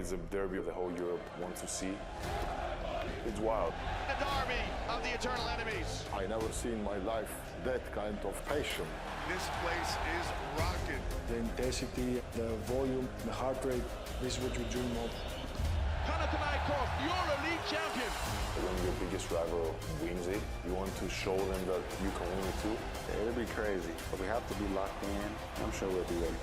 It's a derby the whole Europe wants to see. It's wild. The derby of the eternal enemies. I never see in my life that kind of passion. This place is rocking. The intensity, the volume, the heart rate, this is what we dream of. Panathinaikos, EuroLeague champion. When your biggest rival wins it, you want to show them that you can win it too. It'll be crazy, but we have to be locked in. I'm sure we'll be ready.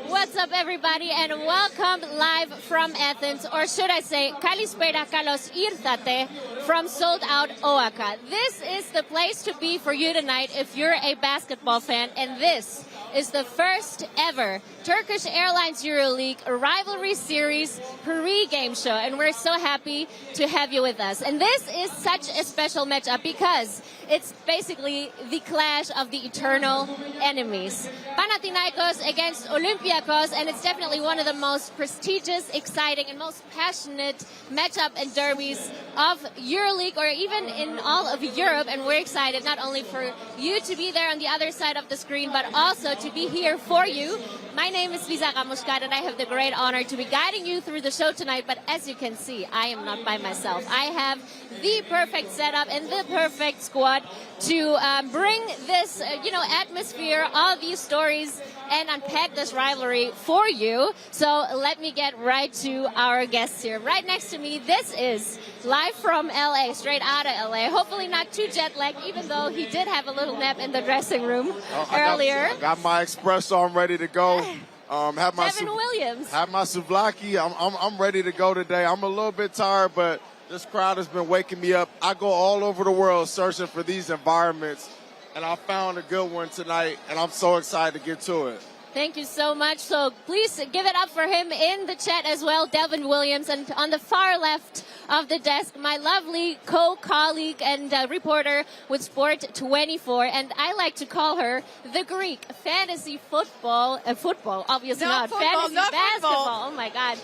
What's up, everybody, and welcome live from Athens, or should I say, Kalispera Kalos Irtate from sold-out OAKA. This is the place to be for you tonight if you're a basketball fan, and this is the first ever Turkish Airlines EuroLeague Rivalry Series Pre-Game Show, and we're so happy to have you with us. And this is such a special matchup because it's basically the clash of the eternal enemies. Panathinaikos against Olympiacos, and it's definitely one of the most prestigious, exciting, and most passionate matchup and derbies of EuroLeague, or even in all of Europe. And we're excited not only for you to be there on the other side of the screen, but also to be here for you. My name is Lisa Kamushkat, and I have the great honor to be guiding you through the show tonight. But as you can see, I am not by myself. I have the perfect setup and the perfect squad to bring this, atmosphere, all these stories, and unpack this rivalry for you. So let me get right to our guests here. Right next to me, this is live from LA, straight out of LA. Hopefully not too jet lagged, even though he did have a little nap in the dressing room earlier. I got my espresso. I'm ready to go. Have my Evan Williams. Have my souvlaki. I'm ready to go today. I'm a little bit tired, but this crowd has been waking me up. I go all over the world searching for these environments, and I found a good one tonight, and I'm so excited to get to it. Thank you so much. So please give it up for him in the chat as well, Devin Williams. And on the far left of the desk, my lovely co-colleague and reporter with Sport 24. And I like to call her the Greek fantasy football, obviously not fantasy basketball. Oh my God.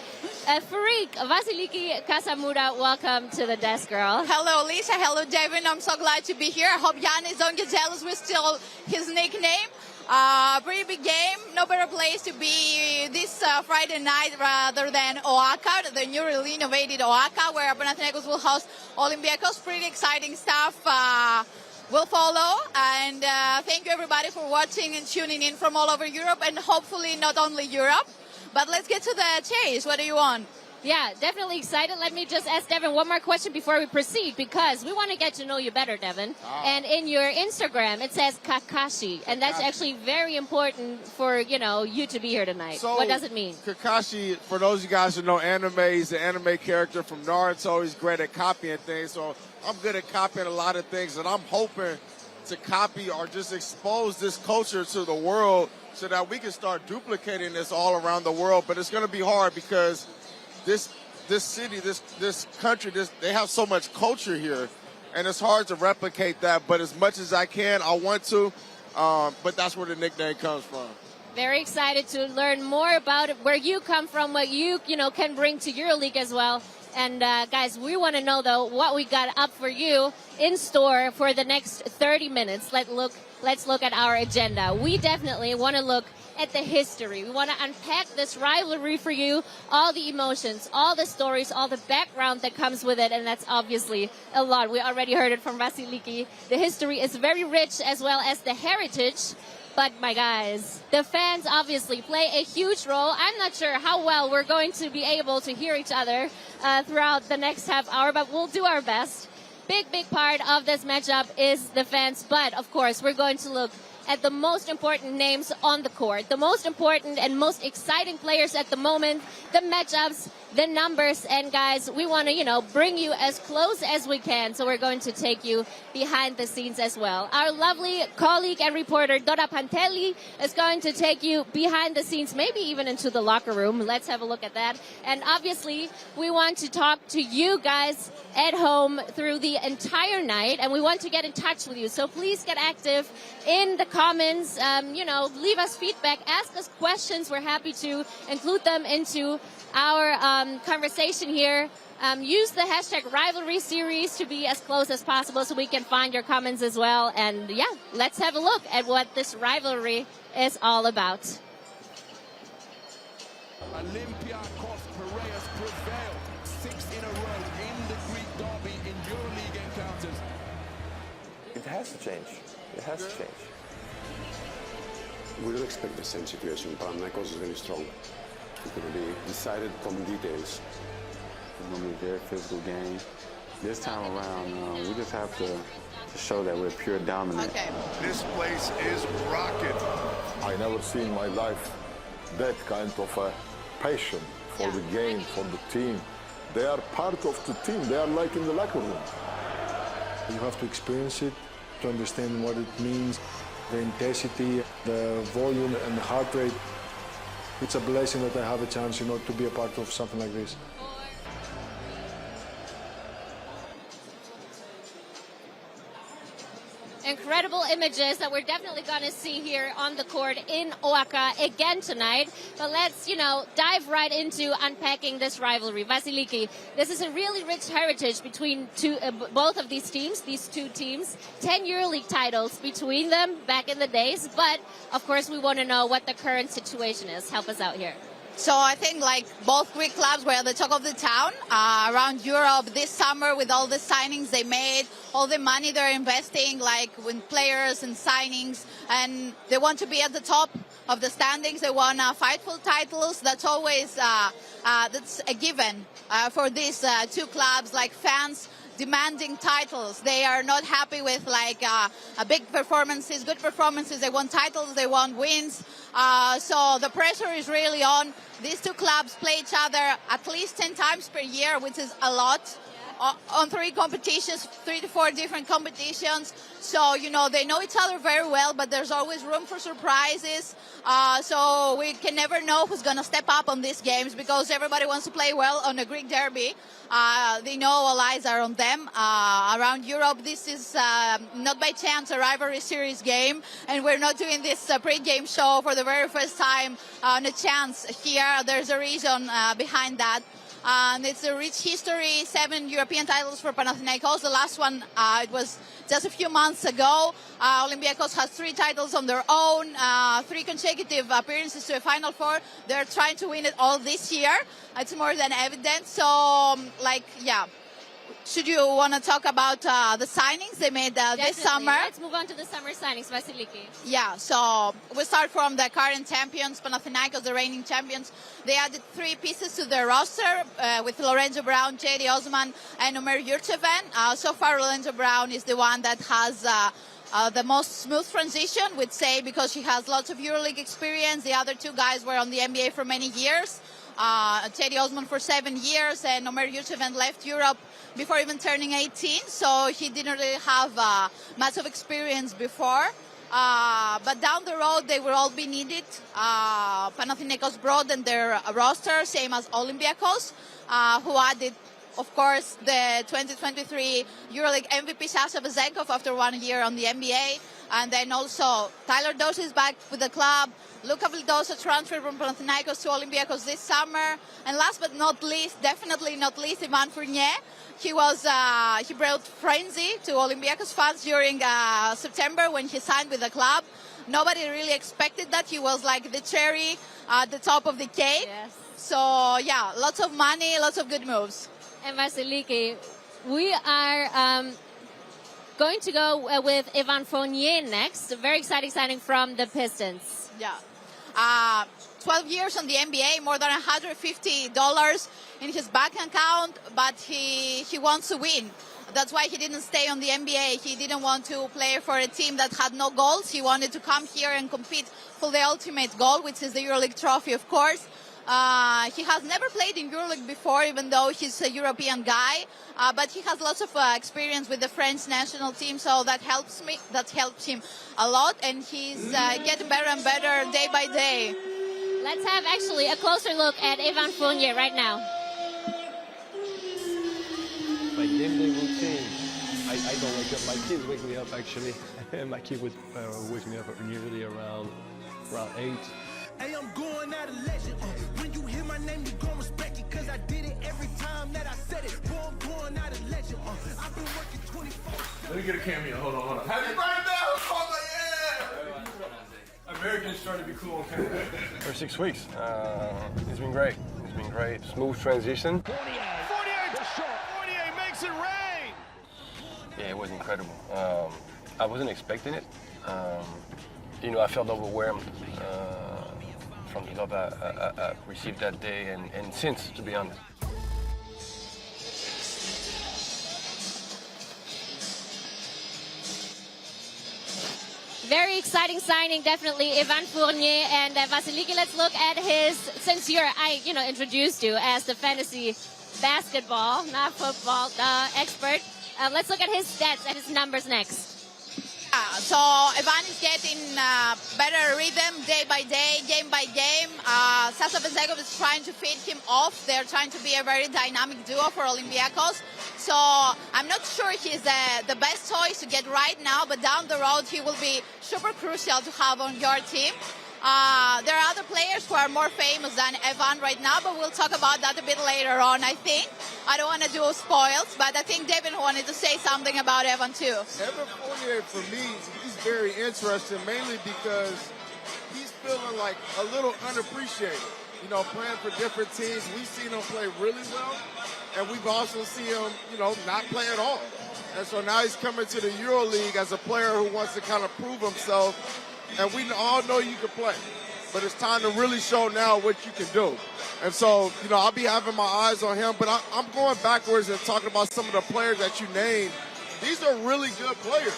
Farik Vasiliki Kasamura, welcome to the desk, girl. Hello, Lisa. Hello, Devin. I'm so glad to be here. I hope Giannis don't get jealous with still his nickname. Pretty big game. No better place to be this Friday night rather than OAKA, the newly innovated OAKA, where Panathinaikos will host Olympiacos. Pretty exciting stuff will follow. And thank you, everybody, for watching and tuning in from all over Europe, and hopefully not only Europe. But let's get to the chase. What do you want? Yeah, definitely excited. Let me just ask Devin one more question before we proceed, because we want to get to know you better, Devin. And in your Instagram, it says Kakashi, and that's actually very important for, you to be here tonight. So what does it mean? Kakashi, for those of you guys who know anime, he's an anime character from Naruto. He's great at copying things, so I'm good at copying a lot of things, and I'm hoping to copy or just expose this culture to the world so that we can start duplicating this all around the world. But it's going to be hard because this city, this country, they have so much culture here, and it's hard to replicate that. But as much as I can, I want to. But that's where the nickname comes from. Very excited to learn more about it, where you come from, what you can bring to EuroLeague as well. And guys, we want to know though what we got up for you in store for the next 30 minutes. Let's look at our agenda. We definitely want to look at the history. We want to unpack this rivalry for you, all the emotions, all the stories, all the background that comes with it, and that's obviously a lot. We already heard it from Vasiliki. The history is very rich, as well as the heritage. But my guys, the fans obviously play a huge role. I'm not sure how well we're going to be able to hear each other throughout the next half hour, but we'll do our best. Big part of this matchup is the fans, but of course we're going to look at the most important names on the court, the most important and most exciting players at the moment, the matchups, the numbers, and guys, we want to, bring you as close as we can, so we're going to take you behind the scenes as well. Our lovely colleague and reporter, Dora Pantelli, is going to take you behind the scenes, maybe even into the locker room. Let's have a look at that. And obviously, we want to talk to you guys at home through the entire night, and we want to get in touch with you. So please get active in the comments, leave us feedback, ask us questions. We're happy to include them into our conversation here Use the hashtag Rivalry Series to be as close as possible so we can find your comments as well. And yeah, let's have a look at what this rivalry is all about. Olympiacos Piraeus prevailed 6 in a row in the Greek derby in EuroLeague encounters. It has to change. It has to change. We don't expect the same situation. Panathinaikos is very strong. It's going to be decided from details. It's going to be a very physical game. This time around, we just have to show that we're pure dominant. Okay. This place is rocking. I never seen in my life that kind of passion for Yeah. the game, for the team. They are part of the team. They are like in the locker room. You have to experience it to understand what it means, the intensity, the volume and the heart rate. It's a blessing that I have a chance, to be a part of something like this. Incredible images that we're definitely going to see here on the court in OAKA again tonight. But let's, dive right into unpacking this rivalry. Vasiliki, this is a really rich heritage between both of these teams, these two teams. 10 EuroLeague titles between them back in the days. But, of course, we want to know what the current situation is. Help us out here. So I think both Greek clubs were at the talk of the town around Europe this summer with all the signings they made, all the money they're investing, with players and signings, and they want to be at the top of the standings. They want to fight for titles. That's always that's a given for these two clubs. Fans demanding titles. They are not happy with big performances, good performances. They want titles. They want wins. So the pressure is really on. These two clubs play each other at least 10 times per year, which is a lot. On 3 competitions, 3 to 4 different competitions. So, they know each other very well, but there's always room for surprises. So we can never know who's going to step up on these games because everybody wants to play well on a Greek derby. They know all eyes are on them. Around Europe, this is not by chance a rivalry series game, and we're not doing this pre-game show for the very first time on a chance here. There's a reason behind that. And it's a rich history, 7 European titles for Panathinaikos. The last one, it was just a few months ago. Olympiacos has 3 titles on their own, 3 consecutive appearances to a Final Four. They're trying to win it all this year. It's more than evident. So, should you want to talk about the signings they made this summer? Let's move on to the summer signings, Vasiliki. Yeah, so we start from the current champions, Panathinaikos, the reigning champions. They added 3 pieces to their roster with Lorenzo Brown, J.D. Osman, and Omer Yurtseven. So far, Lorenzo Brown is the one that has the most smooth transition, we'd say, because he has lots of EuroLeague experience. The other 2 guys were on the NBA for many years. J.D. Osman for 7 years, and Omer Yurtseven left Europe before even turning 18, so he didn't really have much of experience before. But down the road, they will all be needed. Panathinaikos broadened their roster, same as Olympiacos, who added, of course, the 2023 EuroLeague MVP Sasha Vezenkov after 1 year on the NBA. And then also Tyler Doss is back with the club. Luka Vildosa transferred from Panathinaikos to Olympiacos this summer. And last but not least, definitely not least, Evan Fournier. He brought frenzy to Olympiacos fans during September when he signed with the club. Nobody really expected that. He was like the cherry at the top of the cake. Yes. So, yeah, lots of money, lots of good moves. And Vasiliki, we are going to go with Evan Fournier next. A very exciting signing from the Pistons. Yeah. 12 years on the NBA, more than $150 in his bank account, but he wants to win. That's why he didn't stay on the NBA. He didn't want to play for a team that had no goals. He wanted to come here and compete for the ultimate goal, which is the EuroLeague trophy, of course. He has never played in EuroLeague before, even though he's a European guy. But he has lots of experience with the French national team, so that helps him a lot. And he's getting better and better day by day. Let's have actually a closer look at Evan Fournier right now. My game day routine. I don't wake up. My kids wake me up actually. My kid would wake me up usually around 8. Hey, I'm going out of legend. When you hear my name, you gon' respect it, cause I did it every time that I said it. Let me get a cameo. Hold on. Happy birthday! Americans trying to be cool on camera. For 6 weeks. It's been great. It's been great. Smooth transition. Fournier to shot. Fournier makes it rain. Yeah, it was incredible. I wasn't expecting it. You know, I felt overwhelmed from the love I received that day and since, to be honest. Very exciting signing, definitely, Evan Fournier and Vasiliki. Let's look at his, since I introduced you as the fantasy basketball, not football, expert. Let's look at his stats and his numbers next. So Evan is getting better rhythm day by day, game by game. Sasa Bezekov is trying to feed him off. They're trying to be a very dynamic duo for Olympiacos. So I'm not sure he's the best choice to get right now, but down the road he will be super crucial to have on your team. There are other players who are more famous than Evan right now, but we'll talk about that a bit later on, I think. I don't want to do spoils, but I think Devin wanted to say something about Evan too. Evan Fournier, for me, he's very interesting, mainly because he's feeling like a little unappreciated. You know, playing for different teams. We've seen him play really well, and we've also seen him, not play at all. And so now he's coming to the EuroLeague as a player who wants to kind of prove himself. And we all know you can play, but it's time to really show now what you can do. And so, I'll be having my eyes on him, but I'm going backwards and talking about some of the players that you named. These are really good players.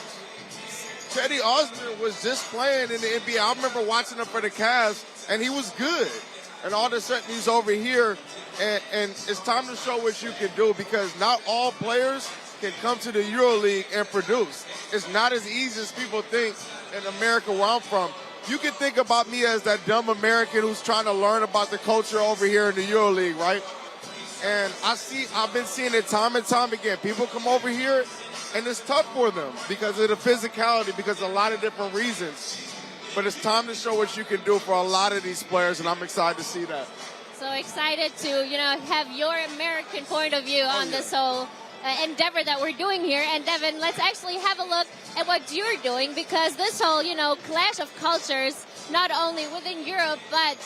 Cedi Osman was just playing in the NBA. I remember watching him for the Cavs, and he was good. And all of a sudden, he's over here, and it's time to show what you can do, because not all players can come to the EuroLeague and produce. It's not as easy as people think in America where I'm from. You can think about me as that dumb American who's trying to learn about the culture over here in the EuroLeague, right? And I've been seeing it time and time again. People come over here, and it's tough for them because of the physicality, because of a lot of different reasons. But it's time to show what you can do for a lot of these players, and I'm excited to see that. So excited to, have your American point of view on this whole endeavor that we're doing here. And Devin, let's actually have a look at what you're doing, because this whole, clash of cultures, not only within Europe, but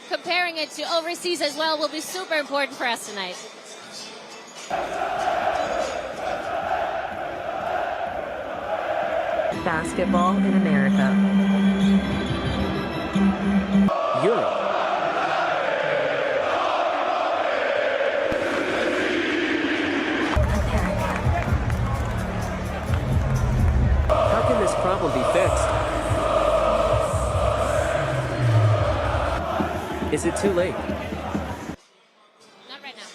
comparing it to overseas as well, will be super important for us tonight. Basketball in America. Europe. How can this problem be fixed? Is it too late? Not right now.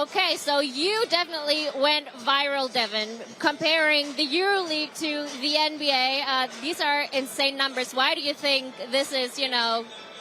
Okay, so you definitely went viral, Devin, comparing the EuroLeague to the NBA. These are insane numbers. Why do you think this is,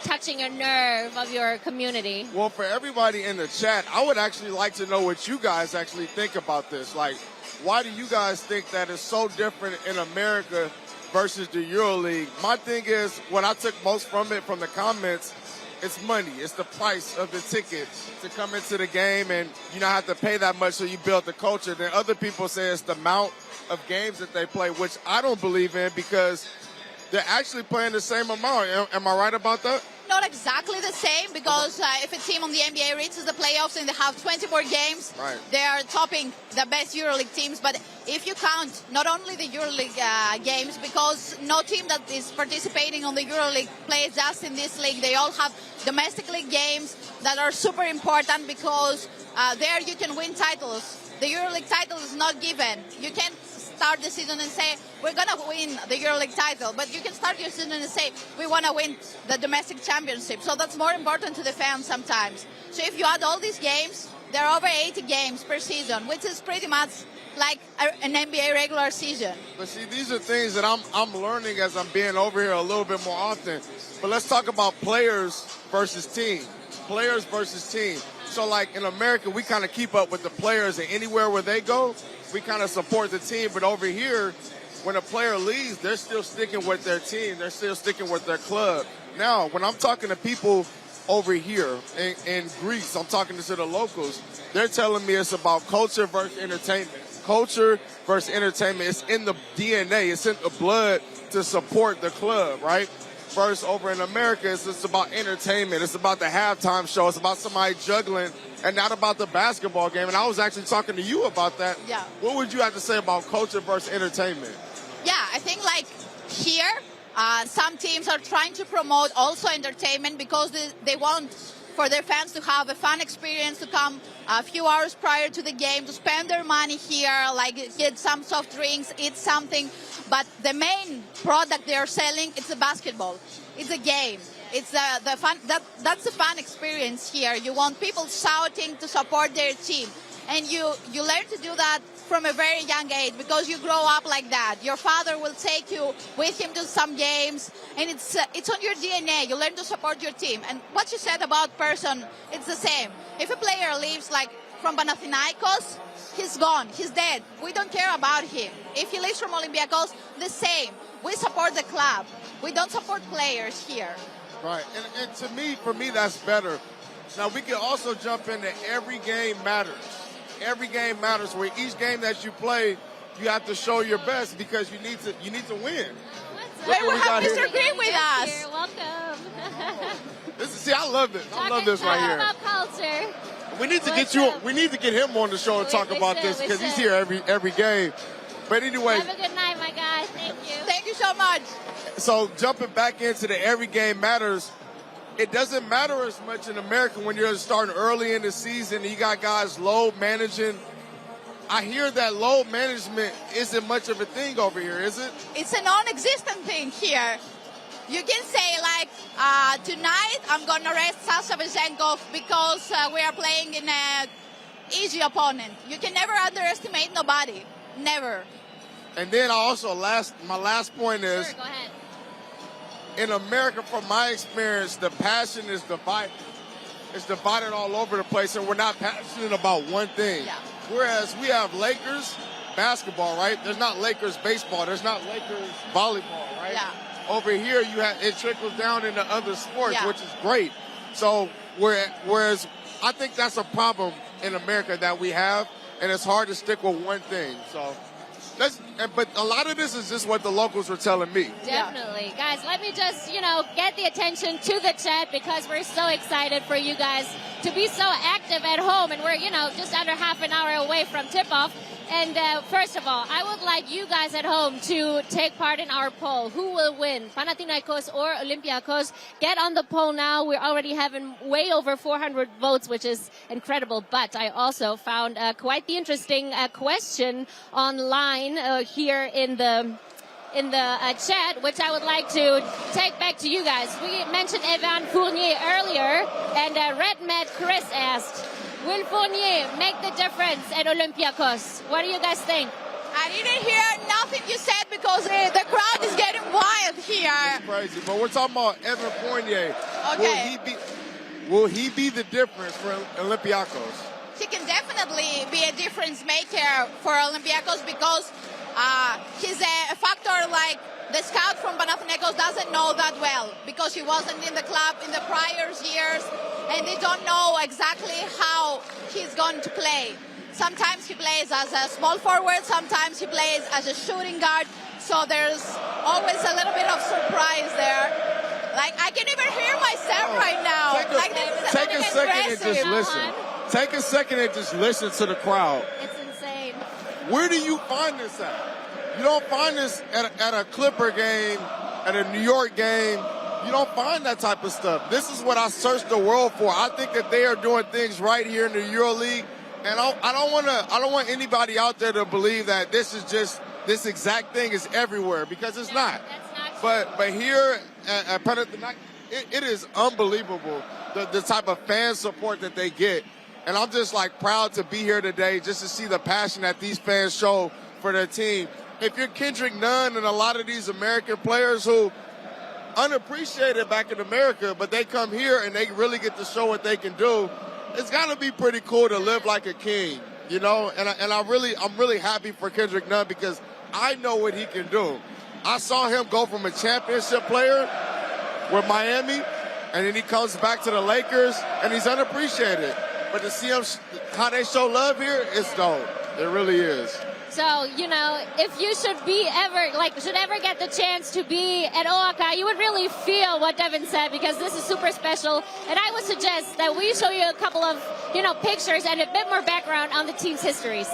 touching a nerve of your community? Well, for everybody in the chat, I would actually like to know what you guys actually think about this. Like, why do you guys think that it's so different in America versus the EuroLeague? My thing is, what I took most from it, from the comments, it's money. It's the price of the ticket to come into the game, and you don't have to pay that much, so you build the culture. Then other people say it's the amount of games that they play, which I don't believe in, because they're actually playing the same amount. Am I right about that? Not exactly the same, because if a team on the NBA reaches the playoffs and they have 20 more games, right, they are topping the best EuroLeague teams. But if you count not only the EuroLeague games, because no team that is participating on the EuroLeague plays just in this league, they all have domestic league games that are super important, because there you can win titles. The EuroLeague title is not given. You can't start the season and say, we're going to win the EuroLeague title, but you can start your season and say, we want to win the domestic championship. So that's more important to the fans sometimes. So if you add all these games, there are over 80 games per season, which is pretty much like an NBA regular season. But see, these are things that I'm learning as I'm being over here a little bit more often. But let's talk about players versus team. Players versus team. So like in America, we kind of keep up with the players, and anywhere where they go, we kind of support the team. But over here, when a player leaves, they're still sticking with their team. They're still sticking with their club. Now, when I'm talking to people over here in Greece, I'm talking to the locals, they're telling me it's about culture versus entertainment. culture versus entertainment. It's in the DNA. It's in the blood to support the club, right? Versus over in America, it's just about entertainment. It's about the halftime show. It's about somebody juggling and not about the basketball game. And I was actually talking to you about that. Yeah. What would you have to say about culture versus entertainment? Yeah, I think like here, some teams are trying to promote also entertainment because they want for their fans to have a fun experience, to come a few hours prior to the game, to spend their money here, like get some soft drinks, eat something. But the main product they are selling, it's a basketball. It's a game. It's the fun. That's the fun experience here. You want people shouting to support their team, and you learn to do that from a very young age because you grow up like that. Your father will take you with him to some games, and it's on your DNA. You learn to support your team. And what you said about Person, it's the same. If a player leaves like from Panathinaikos, he's gone. He's dead. We don't care about him. If he leaves from Olympiacos, the same. We support the club. We don't support players here. Right, and to me, for me, that's better. Now, we can also jump into every game matters. Every game matters. Where each game that you play, you have to show your best because you need to win. Look what we have Mr. Green with us. Here. Welcome. See, I love this. I love this right here. Talk about culture. We need to get you. We need to get him on the show and talk about this because he's here every game. But anyway, have a good night, my guy. Thank you. Thank you so much. So jumping back into the every game matters, it doesn't matter as much in America when you're starting early in the season and you got guys load managing. I hear that load management isn't much of a thing over here, is it? It's a non-existent thing here. You can say like, tonight I'm going to rest Sasha Vezenkov because we are playing in an easy opponent. You can never underestimate nobody. Never. And then my last point is, sure, go ahead. In America, from my experience, the passion is divided. It's divided all over the place, and we're not passionate about one thing. Yeah. Whereas we have Lakers basketball, right? There's not Lakers baseball. There's not Lakers volleyball, right? Yeah. Over here, it trickles down into other sports, Yeah. which is great. So whereas I think that's a problem in America that we have, and it's hard to stick with one thing. So. But a lot of this is just what the locals were telling me. Definitely. Guys, let me just, get the attention to the chat because we're so excited for you guys to be so active at home. And we're, just under half an hour away from tip-off. And first of all, I would like you guys at home to take part in our poll. Who will win, Panathinaikos or Olympiacos? Get on the poll now. We're already having way over 400 votes, which is incredible. But I also found quite the interesting question online here in the chat, which I would like to take back to you guys. We mentioned Evan Fournier earlier, and Red Mad Chris asked, will Fournier make the difference at Olympiacos? What do you guys think? I didn't hear nothing you said because the crowd is getting wild here. It's crazy, but we're talking about Evan Fournier. Okay. Will he be the difference for Olympiacos? He can definitely be a difference maker for Olympiacos because he's a factor like the scout from Panathinaikos doesn't know that well because he wasn't in the club in the prior years and they don't know exactly how he's going to play. Sometimes he plays as a small forward, sometimes he plays as a shooting guard, so there's always a little bit of surprise there. Like, I can even hear myself right now. Take a second and just listen. Take a second and just listen to the crowd. It's insane. Where do you find this at? You don't find this at a Clipper game, at a New York game. You don't find that type of stuff. This is what I searched the world for. I think that they are doing things right here in the EuroLeague, and I don't want anybody out there to believe that this exact thing is everywhere because it's not. That's not But here at Panathinaikos, it is unbelievable the type of fan support that they get, and I'm just proud to be here today just to see the passion that these fans show for their team. If you're Kendrick Nunn and a lot of these American players who unappreciated back in America, but they come here and they really get to show what they can do, it's got to be pretty cool to live like a king, And I'm really happy for Kendrick Nunn because I know what he can do. I saw him go from a championship player with Miami, and then he comes back to the Lakers, and he's unappreciated. But to see him, how they show love here, it's dope. It really is. So, you know, if you should ever get the chance to be at OAKA, you would really feel what Devin said, because this is super special. And I would suggest that we show you a couple of, you know, pictures and a bit more background on the team's histories.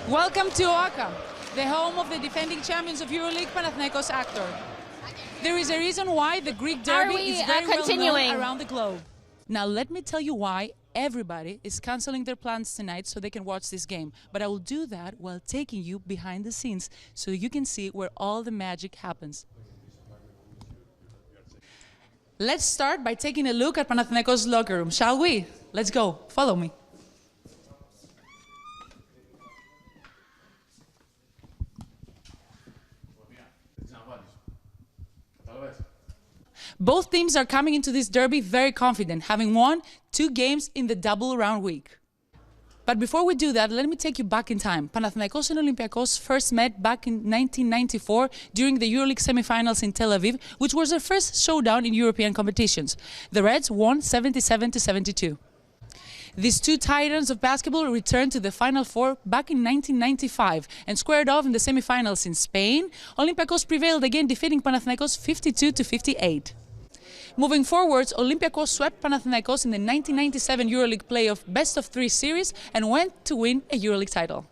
Welcome to OAKA, the home of the defending champions of EuroLeague Panathinaikos Actor. There is a reason why the Greek derby is very well known around the globe. Now let me tell you why everybody is canceling their plans tonight so they can watch this game. But I will do that while taking you behind the scenes so you can see where all the magic happens. Let's start by taking a look at Panathinaikos' locker room, shall we? Let's go. Follow me. Both teams are coming into this derby very confident, having won 2 games in the double round week. But before we do that, let me take you back in time. Panathinaikos and Olympiacos first met back in 1994 during the EuroLeague semifinals in Tel Aviv, which was their first showdown in European competitions. The Reds won 77-72. These 2 titans of basketball returned to the Final Four back in 1995 and squared off in the semifinals in Spain. Olympiacos prevailed again, defeating Panathinaikos 52-58. Moving forwards, Olympiacos swept Panathinaikos in the 1997 EuroLeague playoff best-of-3 series and went to win a EuroLeague title.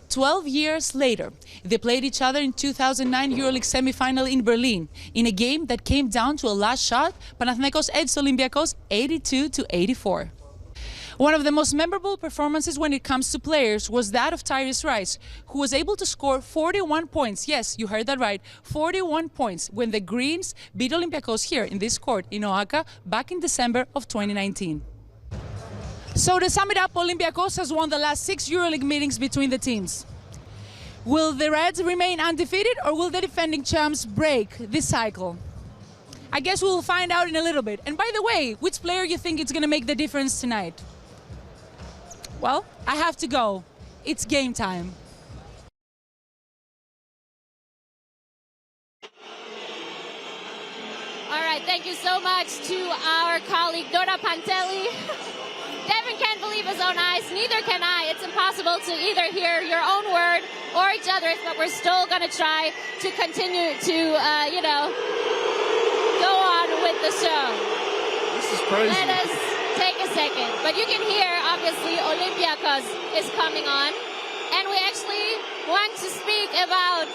12 years later, they played each other in 2009 EuroLeague semi-final in Berlin. In a game that came down to a last shot, Panathinaikos edged Olympiacos 82-84. One of the most memorable performances when it comes to players was that of Tyrese Rice, who was able to score 41 points. Yes, you heard that right, 41 points when the Greens beat Olympiacos here in this court in OAKA back in December of 2019. So to sum it up, Olympiacos has won the last 6 EuroLeague meetings between the teams. Will the Reds remain undefeated, or will the defending champs break this cycle? I guess we'll find out in a little bit. And by the way, which player you think is going to make the difference tonight? Well, I have to go. It's game time. All right, thank you so much to our colleague Dora Pantelli. Devin can't believe his own eyes, neither can I. It's impossible to either hear your own word or each other's, but we're still going to try to continue to, you know, go on with the show. This is crazy. Let us take a second. But you can hear, obviously, Olympiacos is coming on. And we actually want to speak about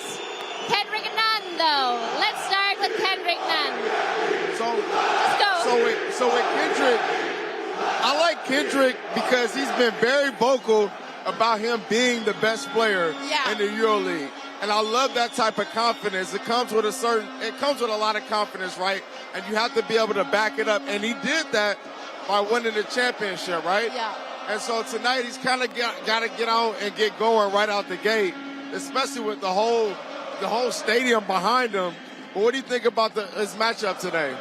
Kendrick Nunn, though. Let's start with Kendrick Nunn. Let's go. So with Kendrick, I like Kendrick because he's been very vocal about him being the best player in the EuroLeague. And I love that type of confidence. It comes with a lot of confidence, right? And you have to be able to back it up. And he did that by winning the championship, right? Yeah. And so tonight he's kind of got to get out and get going right out the gate, especially with the whole stadium behind him. But what do you think about his matchup today?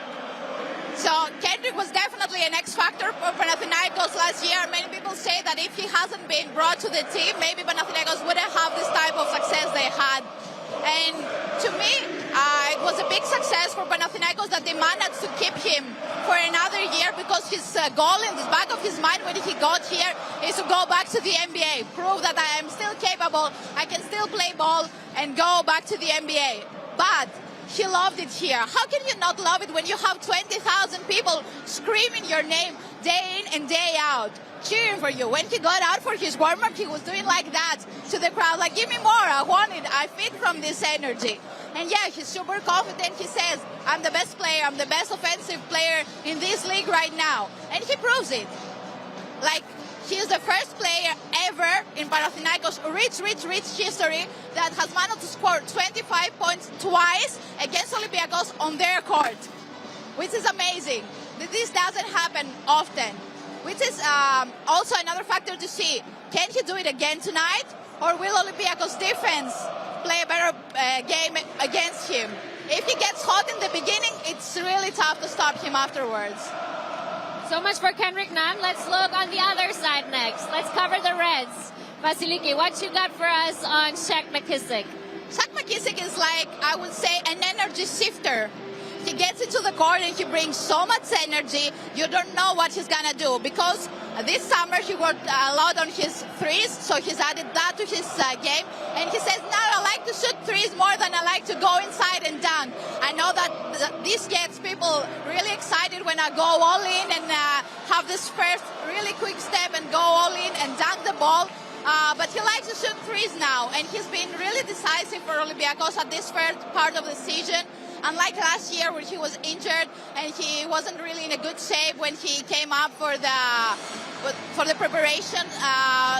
So Kendrick was definitely an X factor for Panathinaikos last year. Many people say that if he hasn't been brought to the team, maybe Panathinaikos wouldn't have this type of success they had. And to me, it was a big success for Panathinaikos that they managed to keep him for another year, because his goal in the back of his mind when he got here is to go back to the NBA, prove that I am still capable, I can still play ball and go back to the NBA. But he loved it here. How can you not love it when you have 20,000 people screaming your name day in and day out, cheering for you? When he got out for his warm-up, he was doing like that to the crowd, like, give me more, I want it, I feed from this energy. And yeah, he's super confident. He says, I'm the best player, I'm the best offensive player in this league right now. And he proves it. Like, he's the first player ever in Panathinaikos' rich history that has managed to score 25 points twice against Olympiacos on their court, which is amazing. This doesn't happen often, which is also another factor to see. Can he do it again tonight, or will Olympiacos' defense play a better game against him? If he gets hot in the beginning, it's really tough to stop him afterwards. So much for Kendrick Nunn. Let's look on the other side next. Let's cover the Reds. Vasiliki, what you got for us on Shaq McKisic? Shaq McKisic is like, I would say, an energy shifter. He gets into the court and he brings so much energy. You don't know what he's gonna do, because this summer he worked a lot on his threes, so he's added that to his game. And he says, now I like to shoot threes more than I like to go inside and dunk. I know that this gets people really excited when I go all in and have this first really quick step and go all in and dunk the ball. But he likes to shoot threes now, and he's been really decisive for Olympiacos at this first part of the season. Unlike last year where he was injured and he wasn't really in a good shape when he came up for the preparation.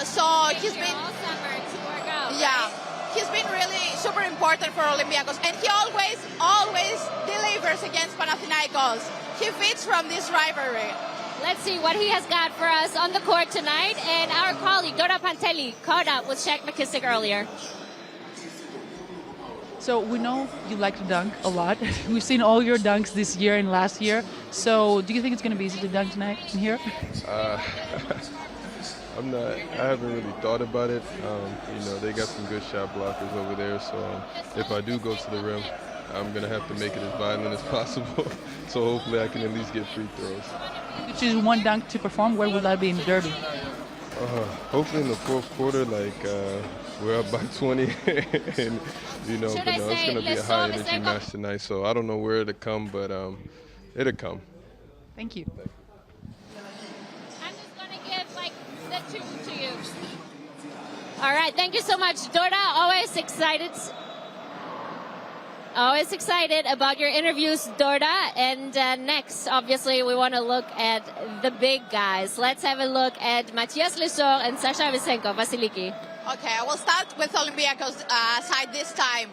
So he's been all summer to work out. Yeah, right? he's been really super important for Olympiacos, and he always delivers against Panathinaikos. He fits from this rivalry. Let's see what he has got for us on the court tonight. And our colleague Dora Pantelli caught up with Shaq McKisic earlier. So we know you like to dunk a lot. We've seen all your dunks this year and last year. So do you think it's going to be easy to dunk tonight in here? I haven't really thought about it. They got some good shot blockers over there. So if I do go to the rim, I'm going to have to make it as violent as possible. So hopefully I can at least get free throws. If you choose one dunk to perform, where would that be in the derby? Hopefully in the fourth quarter, we're up by 20, and it's going to be a high energy match tonight. So I don't know where it'll come, but it'll come. Thank you. I'm just going to give the two to you. All right, thank you so much, Dora. Always excited about your interviews, Dorda. And next, obviously, we want to look at the big guys. Let's have a look at Matthias Lesor and Sasha Vesenko. Vasiliki. Okay, I will start with Olympiacos side this time.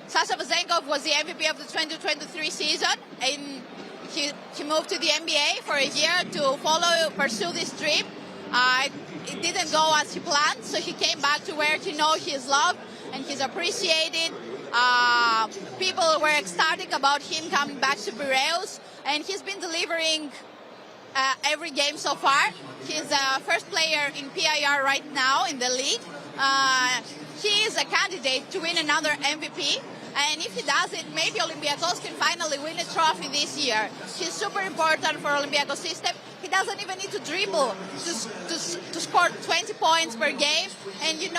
Sasha Vesenko was the MVP of the 2023 season, and he moved to the NBA for a year to pursue this dream. It didn't go as he planned, so he came back to where he knows he is loved and he's appreciated. People were ecstatic about him coming back to Piraeus, and he's been delivering every game so far. He's the first player in PIR right now in the league. He is a candidate to win another MVP, and if he does it, maybe Olympiacos can finally win a trophy this year. He's super important for Olympiacos system. He doesn't even need to dribble to score 20 points per game, and you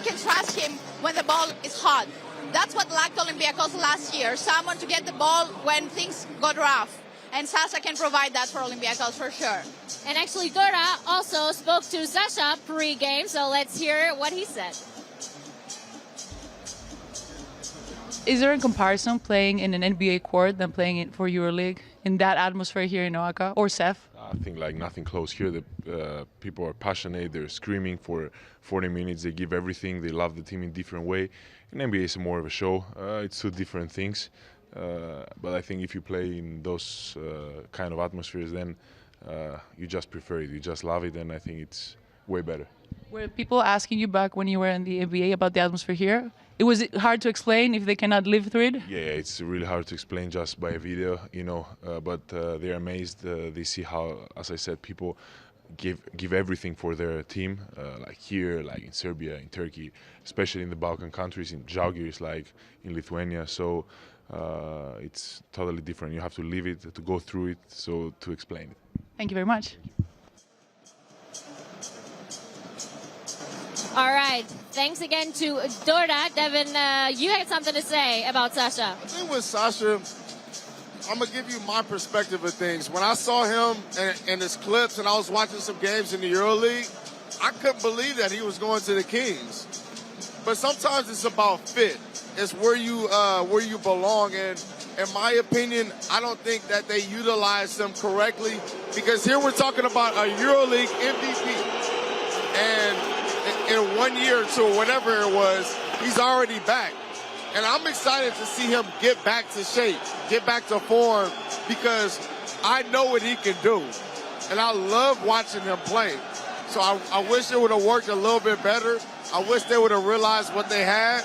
can trust him when the ball is hot. That's what lacked Olympiacos last year, someone to get the ball when things got rough. And Sasha can provide that for Olympiacos for sure. And actually, Dora also spoke to Sasha pre-game, so let's hear what he said. Is there a comparison playing in an NBA court than playing it for EuroLeague in that atmosphere here in OAKA, or Seth? I think nothing close here. The people are passionate. They're screaming for 40 minutes. They give everything. They love the team in a different way. In NBA, it's more of a show. It's two different things. But I think if you play in those kind of atmospheres, then you just prefer it. You just love it, and I think it's way better. Were people asking you back when you were in the NBA about the atmosphere here? Was it hard to explain if they cannot live through it? Yeah, it's really hard to explain just by a video, but they're amazed. They see how, as I said, people give everything for their team, like here, like in Serbia, in Turkey, especially in the Balkan countries, in Žalgiris, like in Lithuania. So it's totally different. You have to live it, to go through it, so to explain it. Thank you very much. All right. Thanks again to Dorda. Devin, you had something to say about Sasha. I think with Sasha, I'm going to give you my perspective of things. When I saw him in his clips and I was watching some games in the EuroLeague, I couldn't believe that he was going to the Kings. But sometimes it's about fit. It's where you belong. And in my opinion, I don't think that they utilize them correctly, because here we're talking about a EuroLeague MVP. And in 1 year or two, whatever it was, he's already back. And I'm excited to see him get back to shape, get back to form, because I know what he can do. And I love watching him play. So I wish it would have worked a little bit better. I wish they would have realized what they had.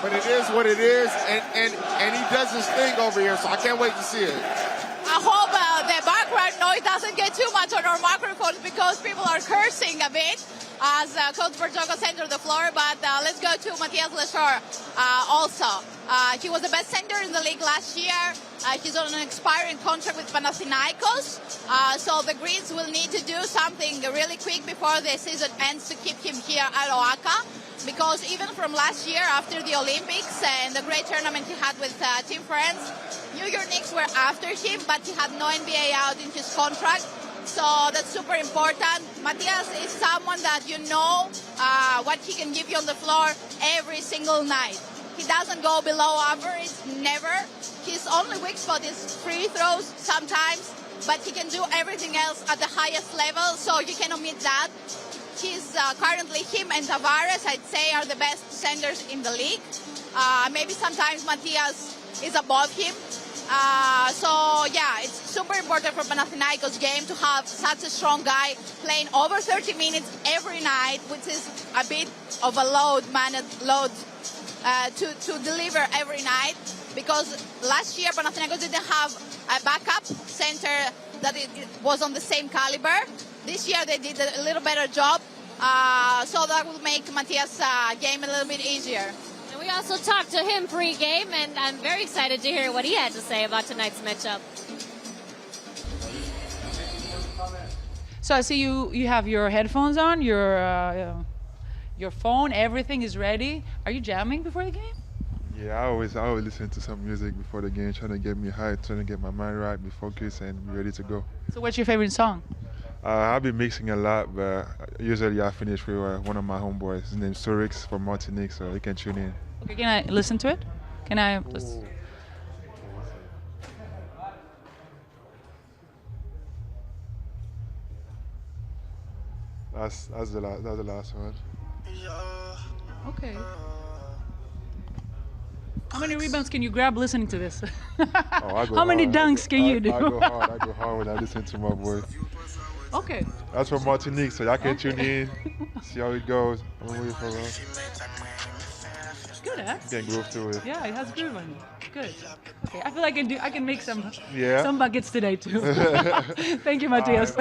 But it is what it is, and he does his thing over here, so I can't wait to see it. I hope the background noise doesn't get too much on our microphones, because people are cursing a bit as Coach Bertogos entered the floor. But let's go to Matthias Lesor also. He was the best center in the league last year. He's on an expiring contract with Panathinaikos, so the Greens will need to do something really quick before the season ends to keep him here at OAKA. Because even from last year, after the Olympics and the great tournament he had with Team Friends, New York Knicks were after him, but he had no NBA out in his contract. So that's super important. Matthias is someone that you know what he can give you on the floor every single night. He doesn't go below average, never. His only weak spot is free throws sometimes, but he can do everything else at the highest level, so you can omit that. He's currently, him and Tavares, I'd say, are the best centers in the league. Maybe sometimes Matthias is above him. So yeah, it's super important for Panathinaikos game to have such a strong guy playing over 30 minutes every night, which is a bit of a load to deliver every night. Because last year Panathinaikos didn't have a backup center that it was on the same caliber. This year they did a little better job, so that will make Matthias' game a little bit easier. And we also talked to him pre-game, and I'm very excited to hear what he had to say about tonight's matchup. So I see you have your headphones on, your phone, everything is ready. Are you jamming before the game? Yeah, I always listen to some music before the game, trying to get me hyped, trying to get my mind right, be focused, and be ready to go. So what's your favorite song? I've been mixing a lot, but usually I finish with one of my homeboys. His name's Surix from Martinique, so you can tune in. Okay, can I listen to it? Can I? That's the last one. Okay. How many rebounds can you grab listening to this? How many dunks can you do? I go hard when I listen to my voice. Okay. That's from Martinique, so y'all can tune in, see how it goes. I'm waiting for it. Good, eh? You can groove to it. Yeah, it has good one. Good. Okay, I feel like I can make some buckets today too. Thank you, Matthias.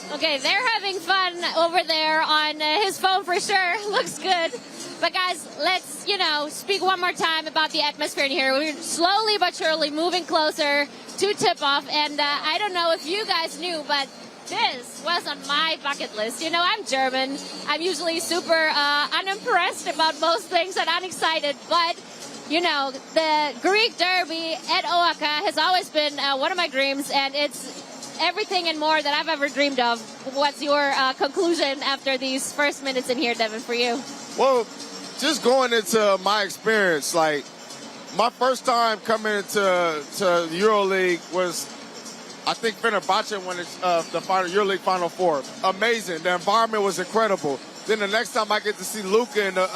Okay, they're having fun over there on his phone for sure. Looks good. But guys, let's, speak one more time about the atmosphere in here. We're slowly but surely moving closer to tip-off. And I don't know if you guys knew, but this was on my bucket list. I'm German. I'm usually super unimpressed about most things and unexcited. But, the Greek derby at OAKA has always been one of my dreams. And it's everything and more that I've ever dreamed of. What's your conclusion after these first minutes in here, Devin, for you? Well, just going into my experience, like my first time coming into the EuroLeague was, I think, Fenerbahce when it's the final EuroLeague Final Four. Amazing. The environment was incredible. Then the next time I get to see Luka in the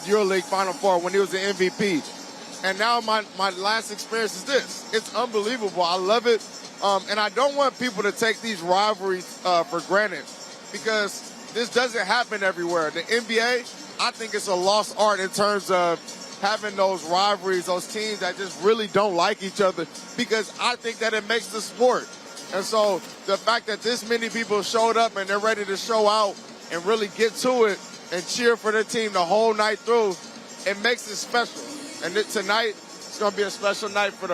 EuroLeague Final Four when he was the MVP. And now my last experience is this. It's unbelievable. I love it. And I don't want people to take these rivalries for granted, because this doesn't happen everywhere. The NBA, I think it's a lost art in terms of having those rivalries, those teams that just really don't like each other, because I think that it makes the sport. And so the fact that this many people showed up and they're ready to show out and really get to it and cheer for their team the whole night through, it makes it special. And tonight, it's going to be a special night for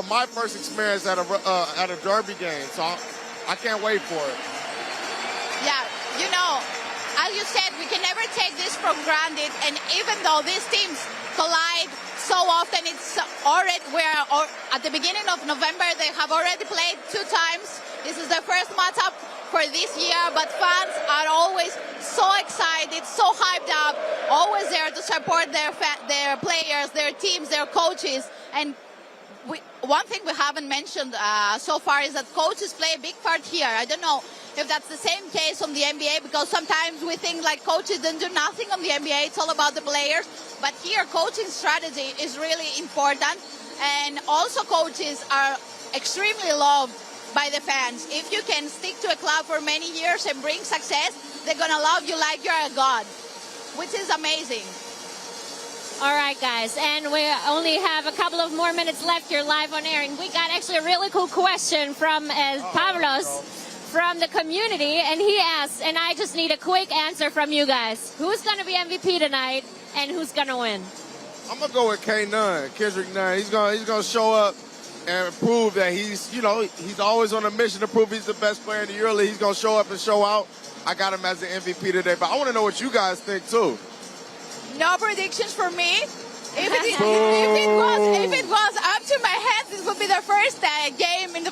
my first experience at a derby game. So I can't wait for it. Yeah, as you said, we can never take this for granted. And even though these teams collide so often, it's already at the beginning of November, they have already played 2 times. This is the first matchup for this year, but fans are always so excited, so hyped up, always there to support their players, their teams, their coaches. And one thing we haven't mentioned so far is that coaches play a big part here. I don't know if that's the same case on the NBA, because sometimes we think like coaches don't do nothing on the NBA. It's all about the players. But here, coaching strategy is really important. And also coaches are extremely loved by the fans. If you can stick to a club for many years and bring success, they're going to love you like you're a god, which is amazing. All right, guys, and we only have a couple of more minutes left here live on air, and we got actually a really cool question from Pavlos from the community, and he asked, and I just need a quick answer from you guys. Who's going to be MVP tonight, and who's going to win? I'm gonna go with Nunn, Kendrick Nunn. He's gonna show up and prove that he's always on a mission to prove he's the best player in the EuroLeague. He's gonna show up and show out. I got him as the MVP today, but I want to know what you guys think too. No predictions for me. If it was up to my head, this would be the first game in the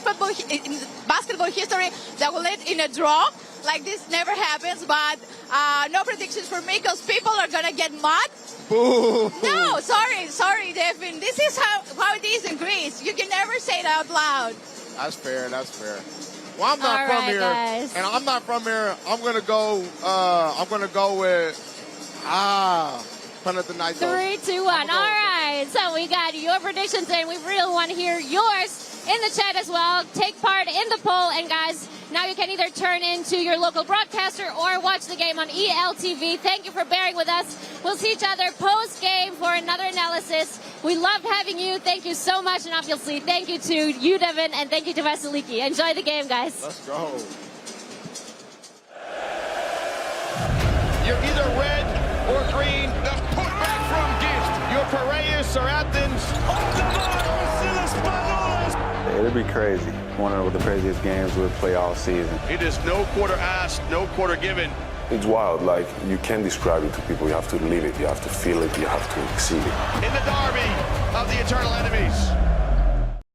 basketball history that will end in a draw. Like this never happens, but no predictions for me because people are gonna get mad. Boo. No, sorry, Devin. This is how it is in Greece. You can never say it out loud. That's fair. Well, I'm not from here, guys. and I'm not from here. I'm gonna go with Panathinaikos. 3, 2, 1. All right. So we got your predictions, and we really want to hear yours in the chat as well. Take part in the poll, and guys, now you can either turn into your local broadcaster or watch the game on ELTV. Thank you for bearing with us. We'll see each other post-game for another analysis. We loved having you. Thank you so much, and obviously thank you to you, Devin, and thank you to Vasiliki. Enjoy the game, guys. Let's go. You're either red or green. The putback from Gift. Your Piraeus or Athens. It'll be crazy. One of the craziest games we'll play all season. It is no quarter asked, no quarter given. It's wild. Like, you can't describe it to people. You have to live it. You have to feel it. You have to exceed it. In the derby of the eternal enemies.